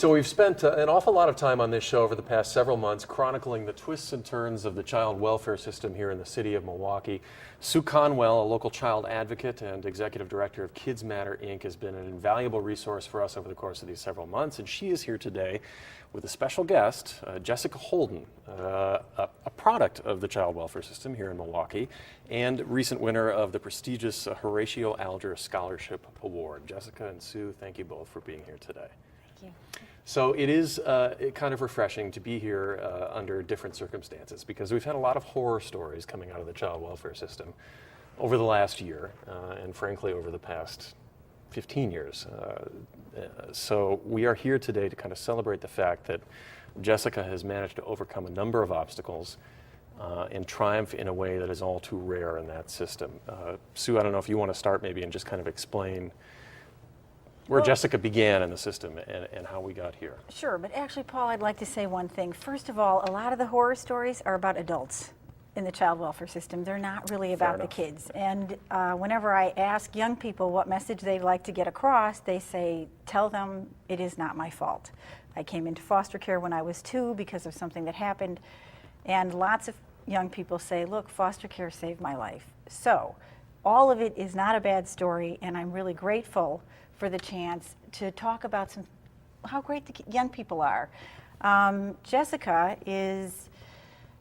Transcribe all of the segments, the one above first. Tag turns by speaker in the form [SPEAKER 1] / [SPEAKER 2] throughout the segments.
[SPEAKER 1] So we've spent an awful lot of time on this show over the past several months chronicling the twists and turns of the child welfare system here in the city of Milwaukee. Sue Conwell, a local child advocate and executive director of Kids Matter, Inc., has been an invaluable resource for us over the course of these several months, and she is here today with a special guest, Jessica Holden, a product of the child welfare system here in Milwaukee and recent winner of the prestigious Horatio Alger Scholarship Award. Jessica and Sue, thank you both for being here today.
[SPEAKER 2] Thank you.
[SPEAKER 1] So it is kind of refreshing to be here under different circumstances, because we've had a lot of horror stories coming out of the child welfare system over the last year and frankly over the past 15 years. So we are here today to kind of celebrate the fact that Jessica has managed to overcome a number of obstacles and triumph in a way that is all too rare in that system. Sue, I don't know if you want to start maybe and just kind of explain where Jessica began in the system and how we got here.
[SPEAKER 2] Sure, but actually, Paul, I'd like to say one thing. First of all, a lot of the horror stories are about adults in the child welfare system. They're not really about the kids. And whenever I ask young people what message they'd like to get across, they say, tell them it is not my fault. I came into foster care when I was 2 because of something that happened. And lots of young people say, look, foster care saved my life. So all of it is not a bad story, and I'm really grateful for the chance to talk about how great the young people are. Jessica is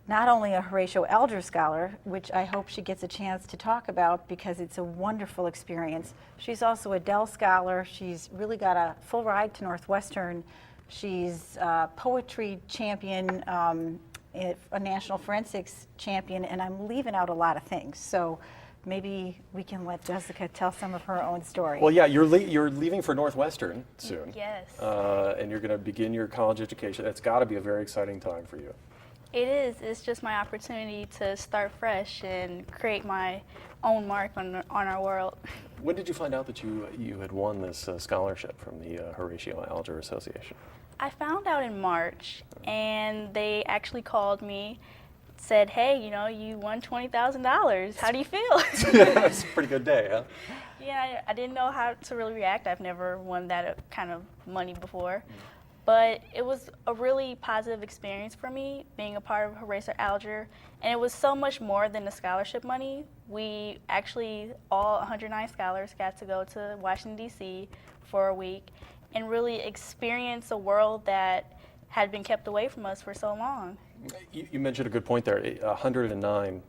[SPEAKER 2] not only a Horatio Alger Scholar, which I hope she gets a chance to talk about because it's a wonderful experience. She's also a Dell Scholar. She's really got a full ride to Northwestern. She's a poetry champion, a national forensics champion, and I'm leaving out a lot of things. So maybe we can let Jessica tell some of her own story.
[SPEAKER 1] Well, yeah, you're leaving for Northwestern soon.
[SPEAKER 3] Yes.
[SPEAKER 1] And you're going to begin your college education. It's got to be a very exciting time for you.
[SPEAKER 3] It is. It's just my opportunity to start fresh and create my own mark on our world.
[SPEAKER 1] When did you find out that you had won this scholarship from the Horatio Alger Association?
[SPEAKER 3] I found out in March, and they actually called me, said, hey, you know, you won $20,000. How do you feel?
[SPEAKER 1] It's a pretty good day, huh?
[SPEAKER 3] Yeah, I didn't know how to really react. I've never won that kind of money before. But it was a really positive experience for me, being a part of Horatio Alger. And it was so much more than the scholarship money. We actually, all 109 scholars, got to go to Washington, D.C. for a week and really experience a world that had been kept away from us for so long.
[SPEAKER 1] You mentioned a good point there. 109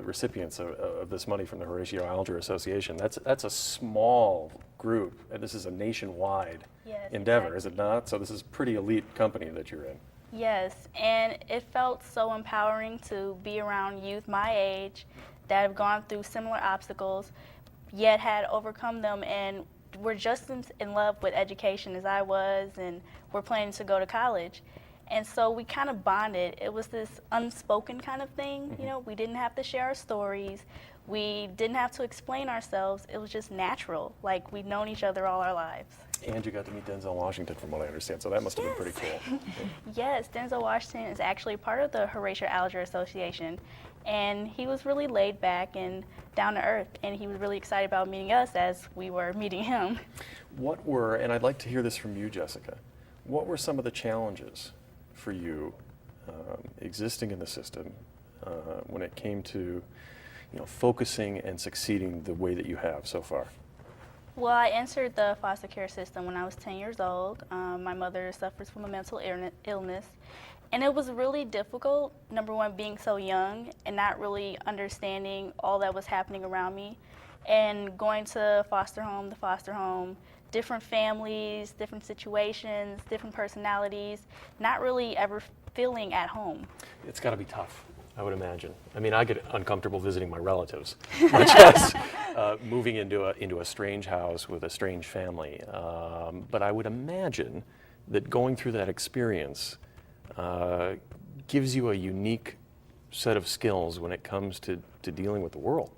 [SPEAKER 1] recipients of this money from the Horatio Alger Association. That's a small group, and this is a nationwide endeavor, is it not? So this is a pretty elite company that you're in.
[SPEAKER 3] Yes, and it felt so empowering to be around youth my age that have gone through similar obstacles, yet had overcome them and were just in love with education as I was, and were planning to go to college. And so we kind of bonded. It was this unspoken kind of thing. You know, we didn't have to share our stories. We didn't have to explain ourselves. It was just natural, like we'd known each other all our lives.
[SPEAKER 1] And you got to meet Denzel Washington, from what I understand, so that must have been pretty cool.
[SPEAKER 3] Yes, Denzel Washington is actually part of the Horatio Alger Association, and he was really laid back and down to earth, and he was really excited about meeting us as we were meeting him.
[SPEAKER 1] What were, and I'd like to hear this from you, Jessica, what were some of the challenges for you existing in the system when it came to focusing and succeeding the way that you have so far?
[SPEAKER 3] Well, I entered the foster care system when I was 10 years old. My mother suffers from a mental illness, and it was really difficult, number one, being so young and not really understanding all that was happening around me, and going to foster home, different families, different situations, different personalities, not really ever feeling at home.
[SPEAKER 1] It's got to be tough, I would imagine. I mean, I get uncomfortable visiting my relatives, much less moving into a strange house with a strange family. But I would imagine that going through that experience gives you a unique set of skills when it comes to dealing with the world.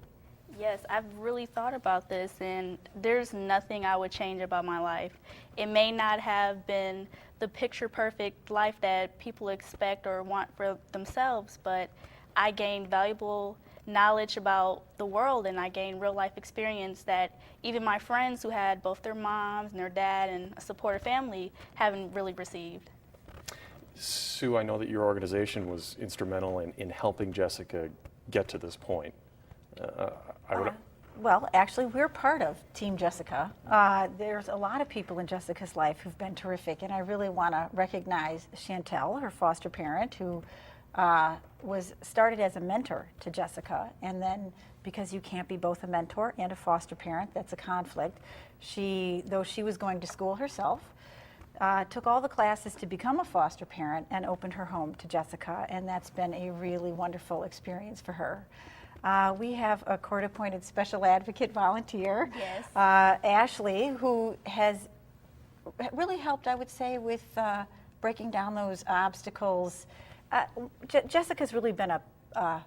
[SPEAKER 3] Yes, I've really thought about this, and there's nothing I would change about my life. It may not have been the picture-perfect life that people expect or want for themselves, but I gained valuable knowledge about the world, and I gained real life experience that even my friends who had both their moms and their dad and a supportive family haven't really received.
[SPEAKER 1] Sue, I know that your organization was instrumental in helping Jessica get to this point.
[SPEAKER 2] Well, actually, we're part of Team Jessica. There's a lot of people in Jessica's life who've been terrific, and I really want to recognize Chantel, her foster parent, who was started as a mentor to Jessica, and then because you can't be both a mentor and a foster parent, that's a conflict. Though she was going to school herself, took all the classes to become a foster parent and opened her home to Jessica, and that's been a really wonderful experience for her. We have a court-appointed special advocate volunteer,
[SPEAKER 3] Yes.
[SPEAKER 2] Ashley, who has really helped, I would say, with breaking down those obstacles. Jessica's really been a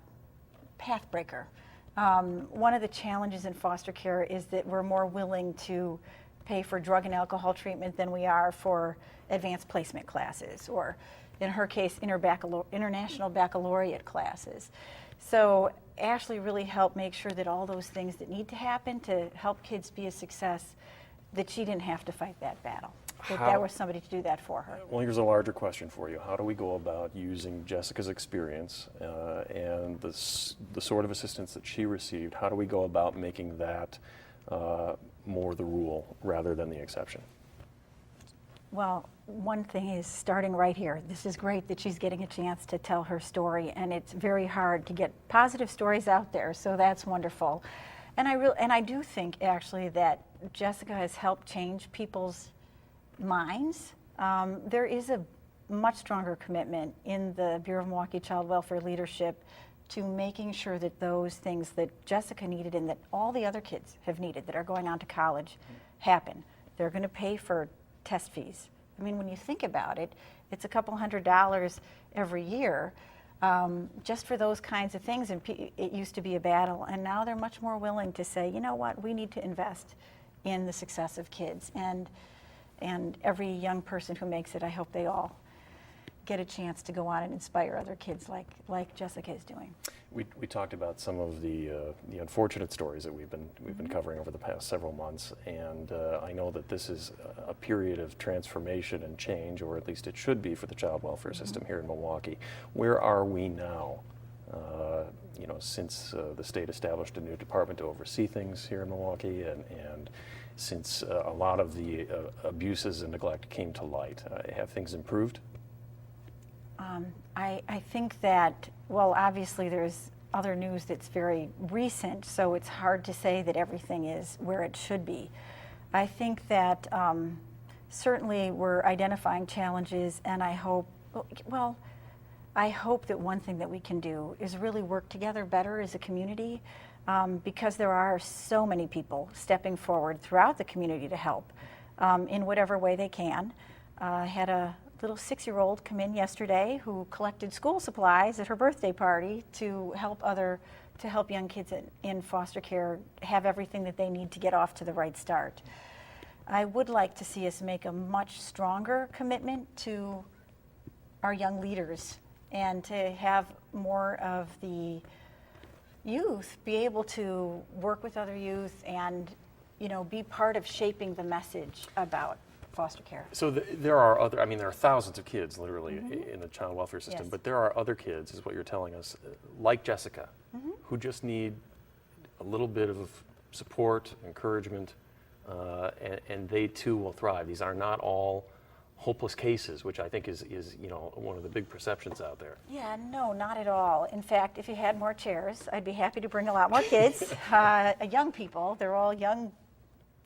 [SPEAKER 2] path breaker. One of the challenges in foster care is that we're more willing to pay for drug and alcohol treatment than we are for advanced placement classes, or in her case, international baccalaureate classes. So Ashley really helped make sure that all those things that need to happen to help kids be a success, that she didn't have to fight that battle, that there was somebody to do that for her.
[SPEAKER 1] Well, here's a larger question for you. How do we go about using Jessica's experience and the sort of assistance that she received? How do we go about making that more the rule rather than the exception?
[SPEAKER 2] Well, one thing is starting right here. This is great that she's getting a chance to tell her story, and it's very hard to get positive stories out there, so that's wonderful. And I do think actually that Jessica has helped change people's minds. There is a much stronger commitment in the Bureau of Milwaukee Child Welfare leadership to making sure that those things that Jessica needed and that all the other kids have needed that are going on to college happen. They're going to pay for test fees. I mean, when you think about it, it's a couple $100 every year just for those kinds of things, and it used to be a battle, and now they're much more willing to say, you know what, we need to invest in the success of kids, and every young person who makes it, I hope they all get a chance to go on and inspire other kids like Jessica is doing.
[SPEAKER 1] We talked about some of the unfortunate stories that we've been covering over the past several months, and I know that this is a period of transformation and change, or at least it should be for the child welfare system here in Milwaukee. Where are we now? Since the state established a new department to oversee things here in Milwaukee, and since a lot of the abuses and neglect came to light, have things improved?
[SPEAKER 2] I think that, well, obviously there's other news that's very recent, so it's hard to say that everything is where it should be. I think that certainly we're identifying challenges, and I hope that one thing that we can do is really work together better as a community, because there are so many people stepping forward throughout the community to help in whatever way they can. I had a little 6-year-old come in yesterday who collected school supplies at her birthday party to help young kids in foster care have everything that they need to get off to the right start. I would like to see us make a much stronger commitment to our young leaders, and to have more of the youth be able to work with other youth and be part of shaping the message about foster care.
[SPEAKER 1] So there are there are thousands of kids literally in the child welfare system,
[SPEAKER 2] Yes.
[SPEAKER 1] but there are other kids, is what you're telling us, like Jessica, who just need a little bit of support, encouragement, and they too will thrive. These are not all hopeless cases, which I think is one of the big perceptions out there.
[SPEAKER 2] Yeah, no, not at all. In fact, if you had more chairs, I'd be happy to bring a lot more kids, young people. They're all young,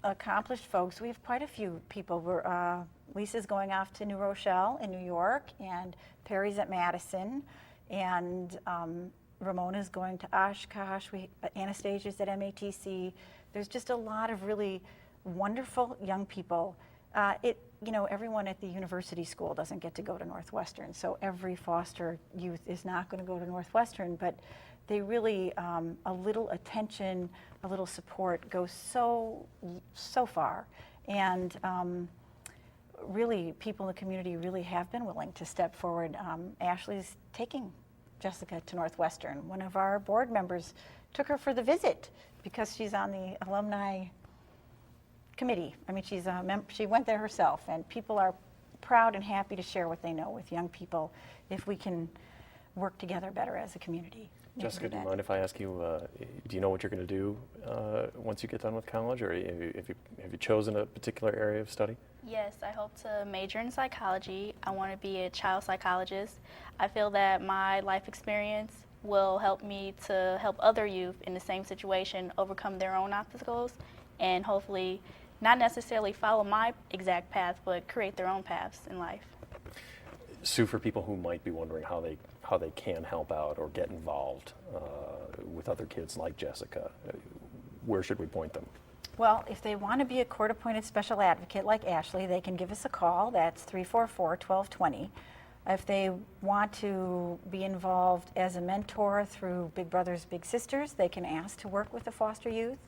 [SPEAKER 2] accomplished folks. We have quite a few people. Lisa's going off to New Rochelle in New York, and Perry's at Madison, and Ramona's going to Oshkosh. Anastasia's at MATC. There's just a lot of really wonderful young people. Everyone at the university school doesn't get to go to Northwestern, so every foster youth is not going to go to Northwestern, but they really, a little attention, a little support goes so far. And really, people in the community really have been willing to step forward. Ashley's taking Jessica to Northwestern. One of our board members took her for the visit because she's on the alumni committee. I mean, she went there herself, and people are proud and happy to share what they know with young people if we can work together better as a community.
[SPEAKER 1] Jessica, do you mind if I ask you, do you know what you're going to do once you get done with college, or have you chosen a particular area of study?
[SPEAKER 3] Yes, I hope to major in psychology. I want to be a child psychologist. I feel that my life experience will help me to help other youth in the same situation overcome their own obstacles and hopefully not necessarily follow my exact path, but create their own paths in life.
[SPEAKER 1] Sue, for people who might be wondering how they can help out or get involved with other kids like Jessica, where should we point them?
[SPEAKER 2] Well, if they want to be a court-appointed special advocate like Ashley, they can give us a call. That's 344-1220. If they want to be involved as a mentor through Big Brothers Big Sisters, they can ask to work with the foster youth.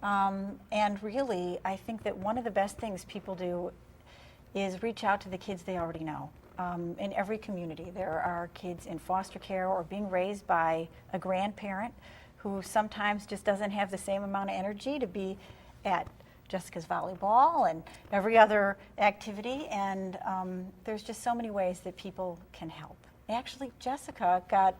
[SPEAKER 2] And really, I think that one of the best things people do is reach out to the kids they already know. In every community, there are kids in foster care or being raised by a grandparent who sometimes just doesn't have the same amount of energy to be at Jessica's volleyball and every other activity, and there's just so many ways that people can help. Actually, Jessica got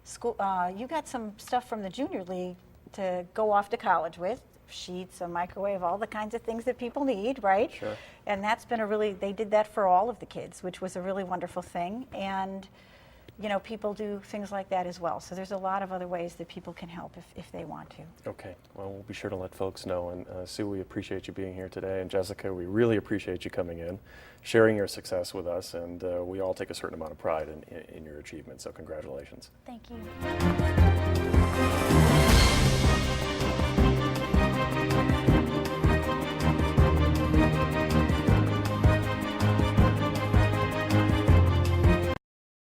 [SPEAKER 2] school. You got some stuff from the junior league to go off to college with. Sheets, a microwave, all the kinds of things that people need, right?
[SPEAKER 1] Sure.
[SPEAKER 2] And that's been they did that for all of the kids, which was a really wonderful thing. And, you know, people do things like that as well. So there's a lot of other ways that people can help if they want to.
[SPEAKER 1] Okay, well, we'll be sure to let folks know. And Sue, we appreciate you being here today. And Jessica, we really appreciate you coming in, sharing your success with us. And we all take a certain amount of pride in your achievements. So congratulations.
[SPEAKER 3] Thank you.